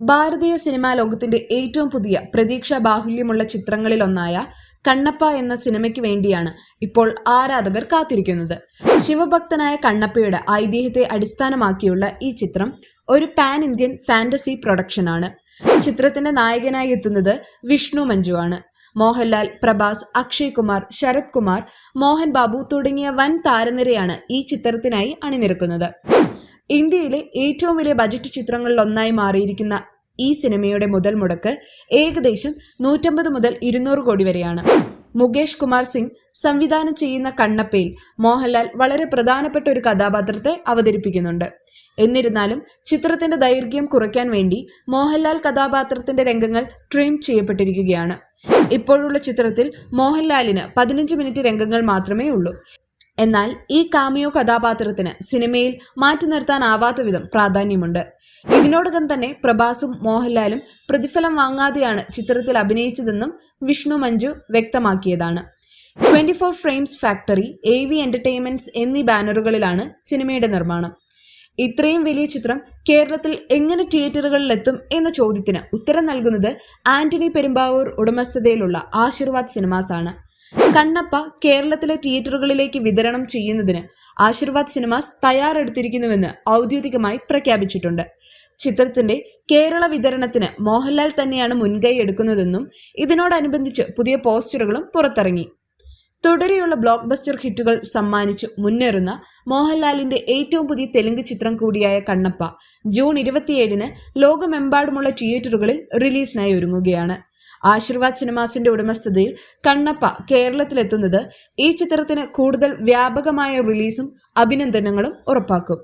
ഭാരതീയ cinema ലോകത്തിന്റെ ഏറ്റവും പുതിയ പ്രതീക്ഷാ ബാഹുല്യമുള്ള ചിത്രങ്ങളിലൊന്നായ കണ്ണപ്പ എന്ന സിനിമയ്ക്ക് വേണ്ടിയാണ് ഇപ്പോൾ ആരാധകർ കാത്തിരിക്കുന്നത്. ശിവഭക്തനായ കണ്ണപ്പയുടെ ഐതിഹ്യത്തെ അടിസ്ഥാനമാക്കിയുള്ള ഈ ചിത്രം ഒരു പാൻ ഇന്ത്യൻ ഫാന്റസി പ്രൊഡക്ഷനാണ്. ചിത്രത്തിന്റെ നായകനായി എത്തുന്നത് വിഷ്ണു മഞ്ജു ആണ്. മോഹൻലാൽ, പ്രഭാസ്, അക്ഷയ് കുമാർ, ശരത് കുമാർ, മോഹൻ ബാബു തുടങ്ങിയ വൻ താരനിരയാണ് ഈ ചിത്രത്തിനായി അണിനിരക്കുന്നത്. ഇന്ത്യയിലെ ഏറ്റവും വലിയ ബജറ്റ് ചിത്രങ്ങളിലൊന്നായി മാറിയിരിക്കുന്ന ഈ സിനിമയുടെ മുതൽ മുടക്ക് ഏകദേശം 150 മുതൽ 200 കോടി വരെയാണ്. മുകേഷ് കുമാർ സിംഗ് സംവിധാനം ചെയ്യുന്ന കണ്ണപ്പയിൽ മോഹൻലാൽ വളരെ പ്രധാനപ്പെട്ട ഒരു കഥാപാത്രത്തെ അവതരിപ്പിക്കുന്നുണ്ട്. എന്നിരുന്നാലും ചിത്രത്തിന്റെ ദൈർഘ്യം കുറയ്ക്കാൻ വേണ്ടി മോഹൻലാൽ കഥാപാത്രത്തിന്റെ രംഗങ്ങൾ ട്രിം ചെയ്യപ്പെട്ടിരിക്കുകയാണ്. ഇപ്പോഴുള്ള ചിത്രത്തിൽ മോഹൻലാലിന് 15 മിനിറ്റ് രംഗങ്ങൾ മാത്രമേ ഉള്ളൂ. എന്നാൽ ഈ കാമിയോ കഥാപാത്രത്തിന് സിനിമയിൽ മാറ്റി നിർത്താനാവാത്ത വിധം പ്രാധാന്യമുണ്ട്. ഇതിനോടകം തന്നെ പ്രഭാസും മോഹൻലാലും പ്രതിഫലം വാങ്ങാതെയാണ് ചിത്രത്തിൽ അഭിനയിച്ചതെന്നും വിഷ്ണു മഞ്ജു വ്യക്തമാക്കിയതാണ്. 24 ഫ്രെയിംസ് ഫാക്ടറി, AV എന്റർടൈൻമെന്റ്സ് എന്നീ ബാനറുകളിലാണ് സിനിമയുടെ നിർമ്മാണം. ഇത്രയും വലിയ ചിത്രം കേരളത്തിൽ എങ്ങനെ തിയേറ്ററുകളിലെത്തും എന്ന ചോദ്യത്തിന് ഉത്തരം നൽകുന്നത് ആന്റണി പെരുമ്പാവൂർ ഉടമസ്ഥതയിലുള്ള ആശീർവാദ് സിനിമാസ് ആണ്. കണ്ണപ്പ കേരളത്തിലെ തിയേറ്ററുകളിലേക്ക് വിതരണം ചെയ്യുന്നതിന് ആശീർവാദ് സിനിമാസ് തയ്യാറെടുത്തിരിക്കുന്നുവെന്ന് ഔദ്യോഗികമായി പ്രഖ്യാപിച്ചിട്ടുണ്ട്. ചിത്രത്തിന്റെ കേരള വിതരണത്തിന് മോഹൻലാൽ തന്നെയാണ് മുൻകൈ എടുക്കുന്നതെന്നും ഇതിനോടനുബന്ധിച്ച് പുതിയ പോസ്റ്ററുകളും പുറത്തിറങ്ങി. തുടരെയുള്ള ബ്ലോക്ക് ബസ്റ്റർ ഹിറ്റുകൾ സമ്മാനിച്ച് മുന്നേറുന്ന മോഹൻലാലിന്റെ ഏറ്റവും പുതിയ തെലുങ്ക് ചിത്രം കൂടിയായ കണ്ണപ്പ ജൂൺ 27-ന് ലോകമെമ്പാടുമുള്ള തിയേറ്ററുകളിൽ റിലീസിനായി ഒരുങ്ങുകയാണ്. ആശീർവാദ് സിനിമാസിന്റെ ഉടമസ്ഥതയിൽ കണ്ണപ്പ കേരളത്തിലെത്തുന്നത് ഈ ചിത്രത്തിന് കൂടുതൽ വ്യാപകമായ റിലീസും അഭിനന്ദനങ്ങളും ഉറപ്പാക്കും.